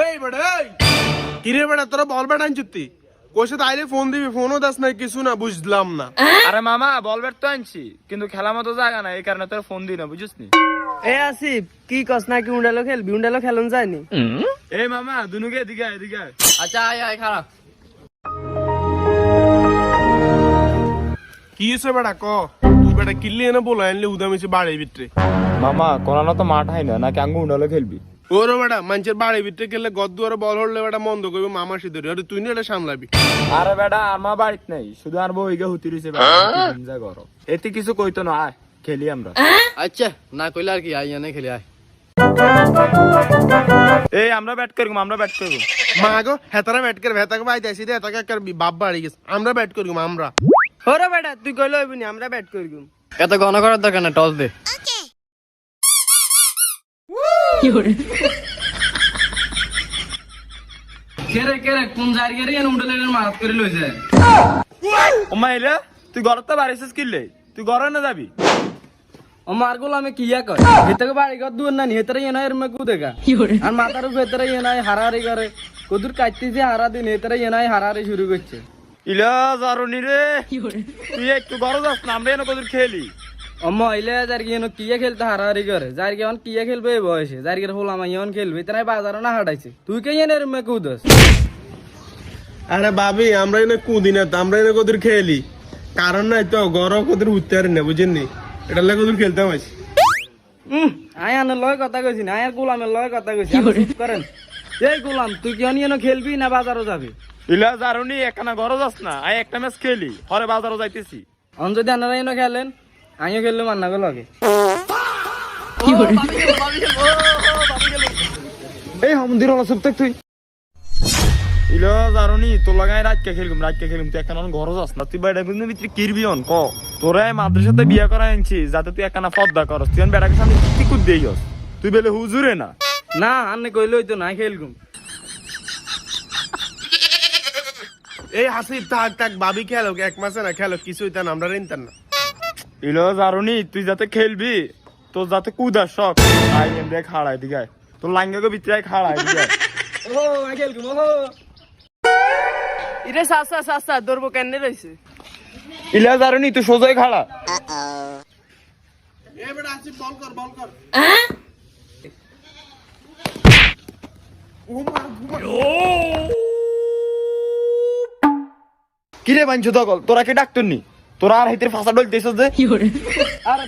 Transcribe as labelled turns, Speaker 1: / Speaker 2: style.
Speaker 1: এই বেটা এই কিরে বেটা তোরা বল ব্যাট আনছিস কোষে তাইলে ফোন দিবি ফোনও দাস না কিছু না বুঝলাম না।
Speaker 2: আরে মামা বল ব্যাট তো আনছি কিন্তু খেলার মতো জায়গা না এই কারণে তোর ফোন দিই না বুঝিসনি।
Speaker 3: এ আসিফ কি কস নাকি উন্ডালো খেলবি উন্ডালো খেলন যায়নি।
Speaker 2: এই মামা দুনুকে এদিকে আয়, এদিকে আয়।
Speaker 3: আচ্ছা আয় আয় খারাপ
Speaker 1: কি হয়েছে বেটা ক তুই বেটা কিনলে এনে বলো আনলে উদামিছে বাড়ির ভিতরে।
Speaker 2: মামা কোনানো তো মাঠ হয় না নাকি আঙ্গু উন্ডালো খেলবি?
Speaker 1: ওরে বেটা মানুষের বাড়ির ভিতরে খেললে গদ দুয়ারে বল হলে বেটা মন্দ করবে মামা সিদ্ধি আরে তুই না এটা সামলাবি।
Speaker 2: আরে বেটা আমার বাড়িতে নেই শুধু আর বইগে হুতি রইছে যা করো এতে কিছু কইতো না আয় খেলি আমরা।
Speaker 3: আচ্ছা না কইলে আর কি আই এনে খেলি আয়।
Speaker 2: এই আমরা ব্যাট করব আমরা ব্যাট করব।
Speaker 1: মা গো হেতারা ব্যাট করবে হেতাকে বাইতে আসি দে হেতাকে কার বাপ বাড়ি গেছে আমরা ব্যাট করব আমরা।
Speaker 3: ওরে বেটা তুই কইলো হইবনি আমরা ব্যাট করগুম।
Speaker 4: এত ঘন করার দরকার না টস দে।
Speaker 3: কেরে কেরে কোন জায়গায় এনে উন্ডালো মারাত করে লই যায়।
Speaker 2: ও মাইলা তুই ঘরে তো বাড়িছিস কিলে তুই ঘরে না যাবি?
Speaker 3: ও মার গোলামে কিয়া কয় হেতকে বাড়ি ঘর দুর না হেতরে এনা এর মে কুদেগা আর মাথার ভেতরে এনাই হারাহারি করে কদুর কাটতেছে হারা দিন হেতরে এনাই হারাহারি শুরু করছে।
Speaker 2: ইলা জারুনি রে তুই একটু ঘরে যাস না আমরা এনে কদুর খেলি।
Speaker 3: ও মহিলা যার কি কিয়া খেলতে হারাহারি করে যার কি কিয়া খেলবে এই বয়সে যার কি হোলা মাইয়ন খেলবে তাই বাজারে না হাঁটাইছে তুই কে এনে এর মে কুদস।
Speaker 1: আরে ভাবি আমরা এনে কুদি না আমরা এনে কদর খেলি কারণ নাই তো গরম কদর উঠতে পারি না বুঝেননি এটা লাগে কদর খেলতাম আছি।
Speaker 3: আয় আনে লয় কথা কইছি না আয়ার গোলামের লয় কথা কইছি চুপ করেন। এই গোলাম তুই কি অনিয়ন খেলবি না বাজারও যাবি?
Speaker 2: ইলা জারুনি একখানা ঘরে যাস না আয় একটা ম্যাচ খেলি পরে বাজারও যাইতেছি।
Speaker 3: অন যদি আনারা এনে খেলেন আমিও খেললে মান্না গো লগে।
Speaker 2: এই হামদির হলো সব তুই ইলো জারুনি তোর লাগাই রাতকে খেলুম তুই একখানা ঘরে যাস না তুই বেড়া কিন্তু ভিতরে কিরবি অন ক তোরা মাদ্রাসাতে বিয়া করা আনছি যাতে তুই একখানা পদ্মা করস তুই বেড়াকে সামনে কি কুদ দেইস তুই বেলে হুজুরে না।
Speaker 3: না আন্নে কইলে হইতো না খেলগুম।
Speaker 1: এই হাসিব থাক থাক ভাবি খেলো এক মাসে না খেলো কিছু হইতাম আমরা রেনতাম না।
Speaker 2: ইলো জারুনি তুই যাতে খেলবি তোর যাতে কুদার শখ আই এম দেখ হাড়াই দিগায় তোর লাঙ্গাকে ভিতরে খাড়াই দিগায়।
Speaker 3: ও আই খেলগুম ও ইরে সাসা সাসা দরবো কেনে রইছে।
Speaker 2: ইলা জারুনি তুই সোজাই খাড়া।
Speaker 1: এ বেটা হাসিব বল কর
Speaker 2: কিরে বাঞ্ছ দগল তোরা কি ডাক্তার নি তোরা আর হাইতের ফাঁসা ডলতেছ যে?
Speaker 3: আরে